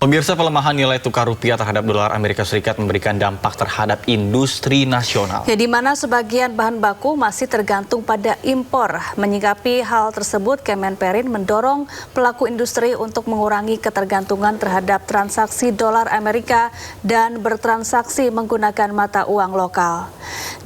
Pemirsa, pelemahan nilai tukar rupiah terhadap dolar Amerika Serikat memberikan dampak terhadap industri nasional. Ya, di mana sebagian bahan baku masih tergantung pada impor. Menyikapi hal tersebut, Kemenperin mendorong pelaku industri untuk mengurangi ketergantungan terhadap transaksi dolar Amerika dan bertransaksi menggunakan mata uang lokal.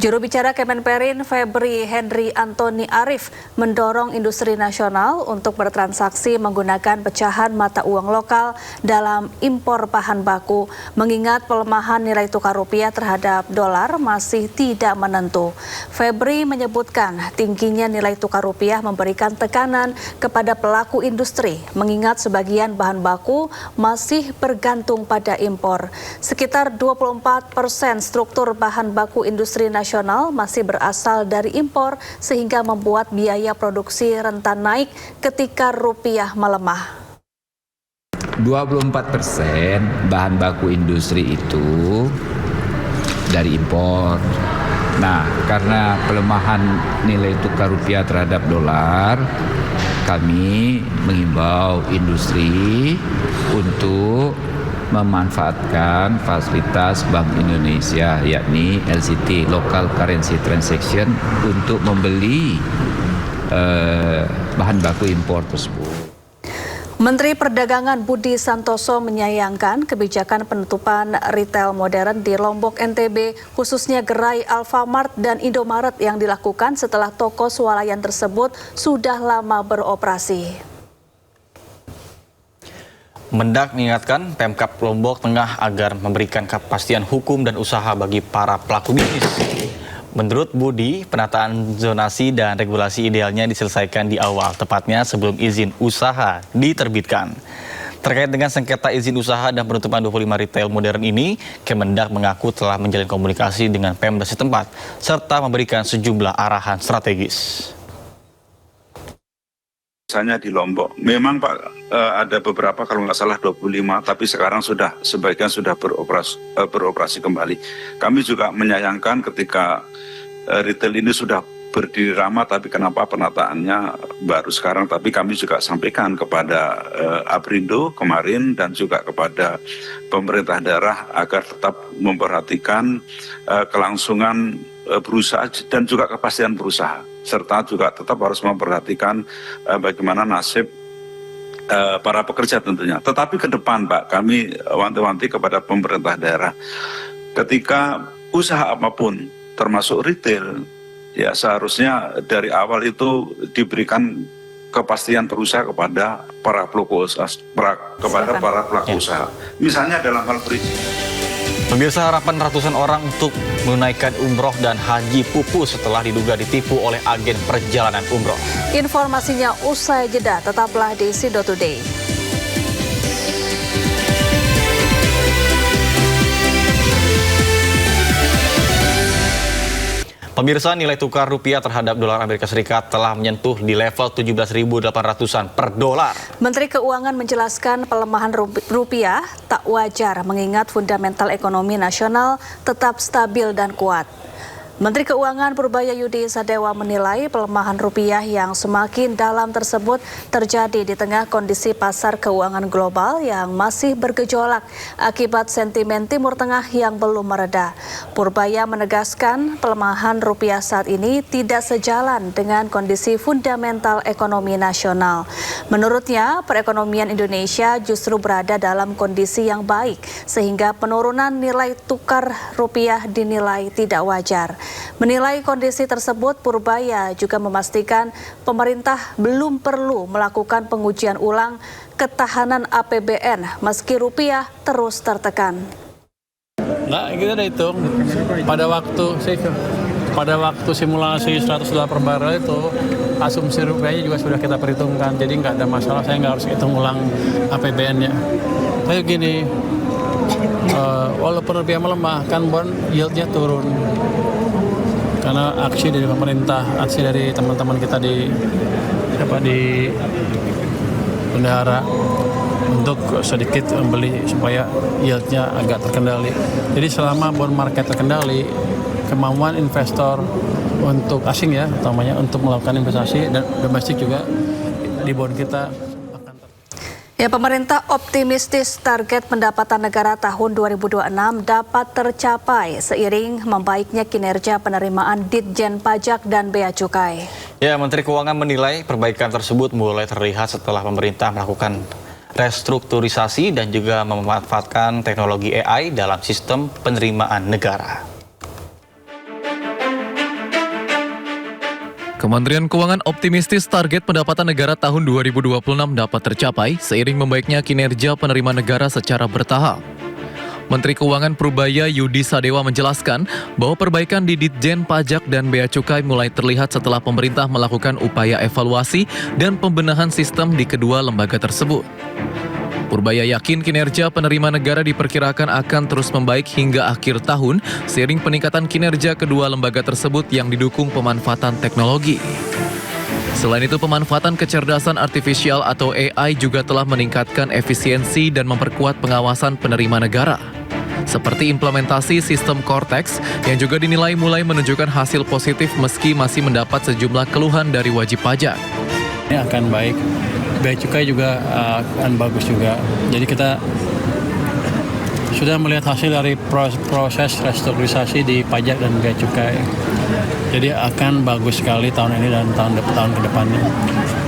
Juru bicara Kemenperin, Febri Henry Antoni Arif, mendorong industri nasional untuk bertransaksi menggunakan pecahan mata uang lokal dalam impor bahan baku, mengingat pelemahan nilai tukar rupiah terhadap dolar masih tidak menentu. Febri menyebutkan tingginya nilai tukar rupiah memberikan tekanan kepada pelaku industri, mengingat sebagian bahan baku masih bergantung pada impor. Sekitar 24% struktur bahan baku industri nasional masih berasal dari impor, sehingga membuat biaya produksi rentan naik ketika rupiah melemah. 24% bahan baku industri itu dari impor. Nah, karena pelemahan nilai tukar rupiah terhadap dolar, kami mengimbau industri untuk memanfaatkan fasilitas Bank Indonesia, yakni LCT, Local Currency Transaction, untuk membeli bahan baku impor tersebut. Menteri Perdagangan Budi Santoso menyayangkan kebijakan penutupan retail modern di Lombok NTB, khususnya gerai Alfamart dan Indomaret yang dilakukan setelah toko swalayan tersebut sudah lama beroperasi. Mendak mengingatkan Pemkab Lombok Tengah agar memberikan kepastian hukum dan usaha bagi para pelaku bisnis. Menurut Budi, penataan zonasi dan regulasi idealnya diselesaikan di awal, tepatnya sebelum izin usaha diterbitkan. Terkait dengan sengketa izin usaha dan penutupan 25 retail modern ini, Kemendak mengaku telah menjalin komunikasi dengan Pemda setempat, serta memberikan sejumlah arahan strategis. Misalnya di Lombok, memang Pak ada beberapa, kalau nggak salah 25, tapi sekarang sebagian sudah beroperasi kembali. Kami juga menyayangkan ketika retail ini sudah berdiri lama, tapi kenapa penataannya baru sekarang. Tapi kami juga sampaikan kepada Aprindo kemarin dan juga kepada pemerintah daerah agar tetap memperhatikan kelangsungan berusaha dan juga kepastian berusaha, serta juga tetap harus memperhatikan bagaimana nasib para pekerja tentunya. Tetapi ke depan Pak, kami wanti-wanti kepada pemerintah daerah, ketika usaha apapun termasuk retail, ya seharusnya dari awal itu diberikan kepastian berusaha kepada para pelaku usaha, usaha. Misalnya dalam hal perizinan. Pemirsa, harapan ratusan orang untuk menunaikan umroh dan haji pupus setelah diduga ditipu oleh agen perjalanan umroh. Informasinya usai jeda, tetaplah di Sido Today. Pemirsa, nilai tukar rupiah terhadap dolar Amerika Serikat telah menyentuh di level 17.800-an per dolar. Menteri Keuangan menjelaskan pelemahan rupiah tak wajar mengingat fundamental ekonomi nasional tetap stabil dan kuat. Menteri Keuangan Purbaya Yudi Sadewa menilai pelemahan rupiah yang semakin dalam tersebut terjadi di tengah kondisi pasar keuangan global yang masih bergejolak akibat sentimen Timur Tengah yang belum mereda. Purbaya menegaskan pelemahan rupiah saat ini tidak sejalan dengan kondisi fundamental ekonomi nasional. Menurutnya, perekonomian Indonesia justru berada dalam kondisi yang baik sehingga penurunan nilai tukar rupiah dinilai tidak wajar. Menilai kondisi tersebut, Purbaya juga memastikan pemerintah belum perlu melakukan pengujian ulang ketahanan APBN meski rupiah terus tertekan. Nah, kita udah hitung pada waktu simulasi 100 dolar per barrel itu asumsi rupiahnya juga sudah kita perhitungkan, jadi nggak ada masalah, saya nggak harus hitung ulang APBN-nya. Kayak gini, walaupun rupiah melemah, kan bond yield-nya turun. Karena aksi dari pemerintah, aksi dari teman-teman kita di bendahara untuk sedikit membeli supaya yield-nya agak terkendali. Jadi selama bond market terkendali, kemampuan investor untuk asing ya, utamanya untuk melakukan investasi dan domestik juga di bond kita. Ya, pemerintah optimistis target pendapatan negara tahun 2026 dapat tercapai seiring membaiknya kinerja penerimaan Ditjen Pajak dan Bea Cukai. Ya, Menteri Keuangan menilai perbaikan tersebut mulai terlihat setelah pemerintah melakukan restrukturisasi dan juga memanfaatkan teknologi AI dalam sistem penerimaan negara. Kementerian Keuangan optimistis target pendapatan negara tahun 2026 dapat tercapai seiring membaiknya kinerja penerimaan negara secara bertahap. Menteri Keuangan Prubaya Yudi Sadewa menjelaskan bahwa perbaikan di Ditjen Pajak dan Bea Cukai mulai terlihat setelah pemerintah melakukan upaya evaluasi dan pembenahan sistem di kedua lembaga tersebut. Purbaya yakin kinerja penerimaan negara diperkirakan akan terus membaik hingga akhir tahun seiring peningkatan kinerja kedua lembaga tersebut yang didukung pemanfaatan teknologi. Selain itu, pemanfaatan kecerdasan artifisial atau AI juga telah meningkatkan efisiensi dan memperkuat pengawasan penerimaan negara. Seperti implementasi sistem Cortex yang juga dinilai mulai menunjukkan hasil positif meski masih mendapat sejumlah keluhan dari wajib pajak. Ini akan baik. Bea Cukai juga akan bagus juga. Jadi kita sudah melihat hasil dari proses restrukturisasi di pajak dan Bea Cukai. Jadi akan bagus sekali tahun ini dan tahun ke depannya.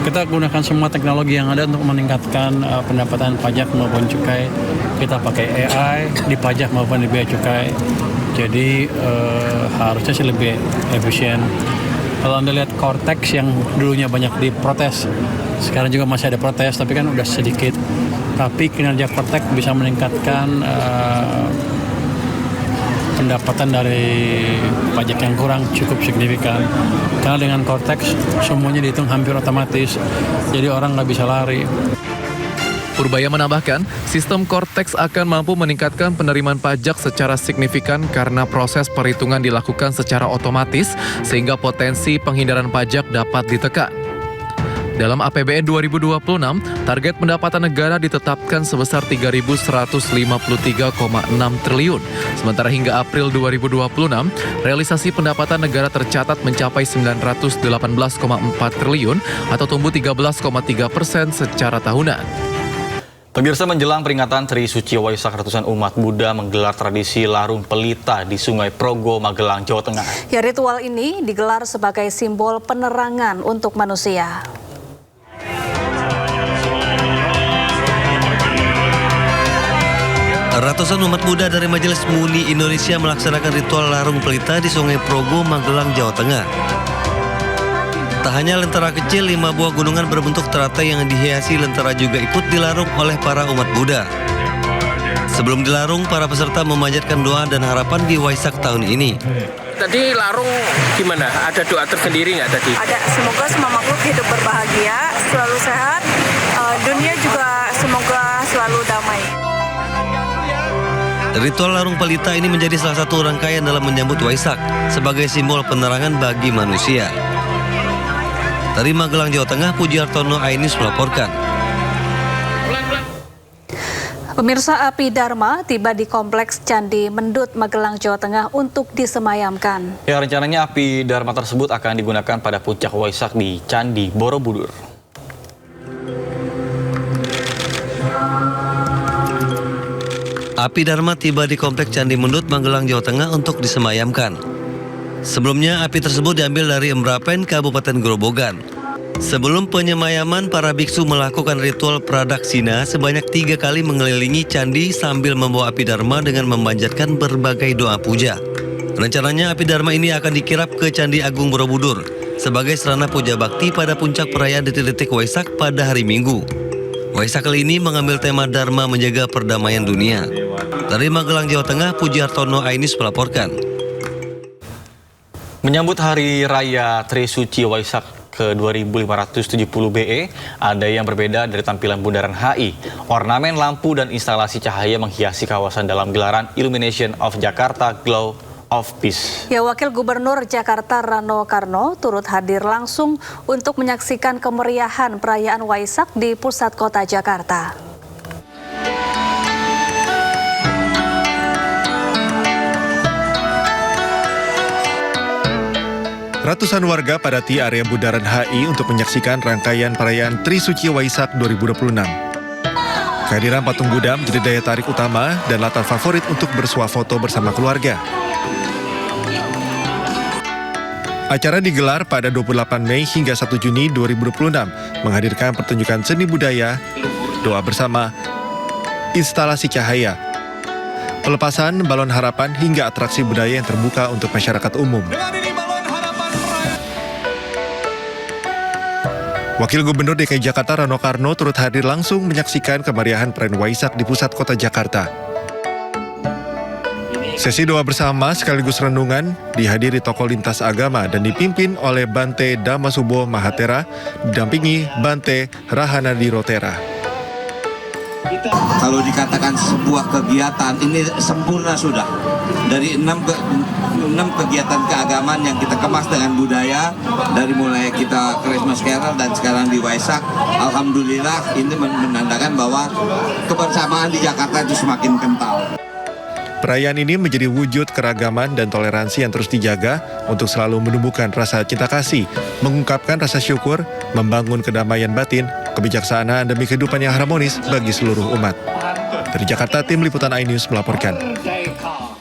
Kita gunakan semua teknologi yang ada untuk meningkatkan pendapatan pajak maupun cukai. Kita pakai AI di pajak maupun di Bea Cukai. Jadi harusnya sih lebih efisien. Kalau Anda lihat Cortex yang dulunya banyak diprotes, sekarang juga masih ada protes, tapi kan udah sedikit. Tapi kinerja Cortex bisa meningkatkan pendapatan dari pajak yang kurang cukup signifikan. Karena dengan Cortex semuanya dihitung hampir otomatis, jadi orang nggak bisa lari. Purbaya menambahkan, sistem Cortex akan mampu meningkatkan penerimaan pajak secara signifikan karena proses perhitungan dilakukan secara otomatis sehingga potensi penghindaran pajak dapat ditekan. Dalam APBN 2026, target pendapatan negara ditetapkan sebesar 3.153,6 triliun. Sementara hingga April 2026, realisasi pendapatan negara tercatat mencapai 918,4 triliun atau tumbuh 13,3% secara tahunan. Pemirsa, menjelang peringatan Tri Suci Waisak, ratusan umat Buddha menggelar tradisi larung pelita di Sungai Progo, Magelang, Jawa Tengah. Ya, ritual ini digelar sebagai simbol penerangan untuk manusia. Ratusan umat Buddha dari Majelis Muni Indonesia melaksanakan ritual larung pelita di Sungai Progo, Magelang, Jawa Tengah. Tak hanya lentera kecil, 5 buah gunungan berbentuk teratai yang dihiasi lentera juga ikut dilarung oleh para umat Buddha. Sebelum dilarung, para peserta memanjatkan doa dan harapan di Waisak tahun ini. Tadi larung gimana? Ada doa tersendiri nggak tadi? Ada, semoga semua makhluk hidup berbahagia, selalu sehat, dunia juga semoga selalu damai. Ritual larung pelita ini menjadi salah satu rangkaian dalam menyambut Waisak sebagai simbol penerangan bagi manusia. Dari Magelang, Jawa Tengah, Pujiartono Ainus melaporkan. Pemirsa, api Dharma tiba di Kompleks Candi Mendut, Magelang, Jawa Tengah untuk disemayamkan. Ya, rencananya api Dharma tersebut akan digunakan pada puncak Waisak di Candi Borobudur. Api Dharma tiba di Kompleks Candi Mendut, Magelang, Jawa Tengah untuk disemayamkan. Sebelumnya, api tersebut diambil dari Embrapen, Kabupaten Grobogan. Sebelum penyemayaman, para biksu melakukan ritual pradaksina sebanyak 3 kali mengelilingi candi sambil membawa api Dharma dengan memanjatkan berbagai doa puja. Rencananya api Dharma ini akan dikirap ke Candi Agung Borobudur sebagai sarana puja bakti pada puncak perayaan detik-detik Waisak pada hari Minggu. Waisak kali ini mengambil tema Dharma menjaga perdamaian dunia. Dari Magelang, Jawa Tengah, Pujiartono Ainus melaporkan. Menyambut Hari Raya Tri Suci Waisak ke-2570 BE, ada yang berbeda dari tampilan Bundaran HI. Ornamen lampu dan instalasi cahaya menghiasi kawasan dalam gelaran Illumination of Jakarta Glow of Peace. Ya, Wakil Gubernur Jakarta Rano Karno turut hadir langsung untuk menyaksikan kemeriahan perayaan Waisak di pusat kota Jakarta. Ratusan warga padati area Bundaran HI untuk menyaksikan rangkaian perayaan Tri Suci Waisak 2026. Kehadiran patung Buddha menjadi daya tarik utama dan latar favorit untuk bersuah foto bersama keluarga. Acara digelar pada 28 Mei hingga 1 Juni 2026, menghadirkan pertunjukan seni budaya, doa bersama, instalasi cahaya, pelepasan balon harapan hingga atraksi budaya yang terbuka untuk masyarakat umum. Wakil Gubernur DKI Jakarta Rano Karno turut hadir langsung menyaksikan kemeriahan perayaan Waisak di pusat kota Jakarta. Sesi doa bersama sekaligus renungan dihadiri tokoh lintas agama dan dipimpin oleh Bante Damasubo Mahatera, didampingi Bante Rahanadi Rotera. Kalau dikatakan sebuah kegiatan, ini sempurna sudah. Dari 6 kegiatan keagamaan yang kita kemas dengan budaya, dari mulai kita Christmas Carol dan sekarang di Waisak, alhamdulillah ini menandakan bahwa kebersamaan di Jakarta itu semakin kental. Perayaan ini menjadi wujud keragaman dan toleransi yang terus dijaga untuk selalu menumbuhkan rasa cinta kasih, mengungkapkan rasa syukur, membangun kedamaian batin, kebijaksanaan demi kehidupan yang harmonis bagi seluruh umat. Dari Jakarta, tim Liputan iNews melaporkan.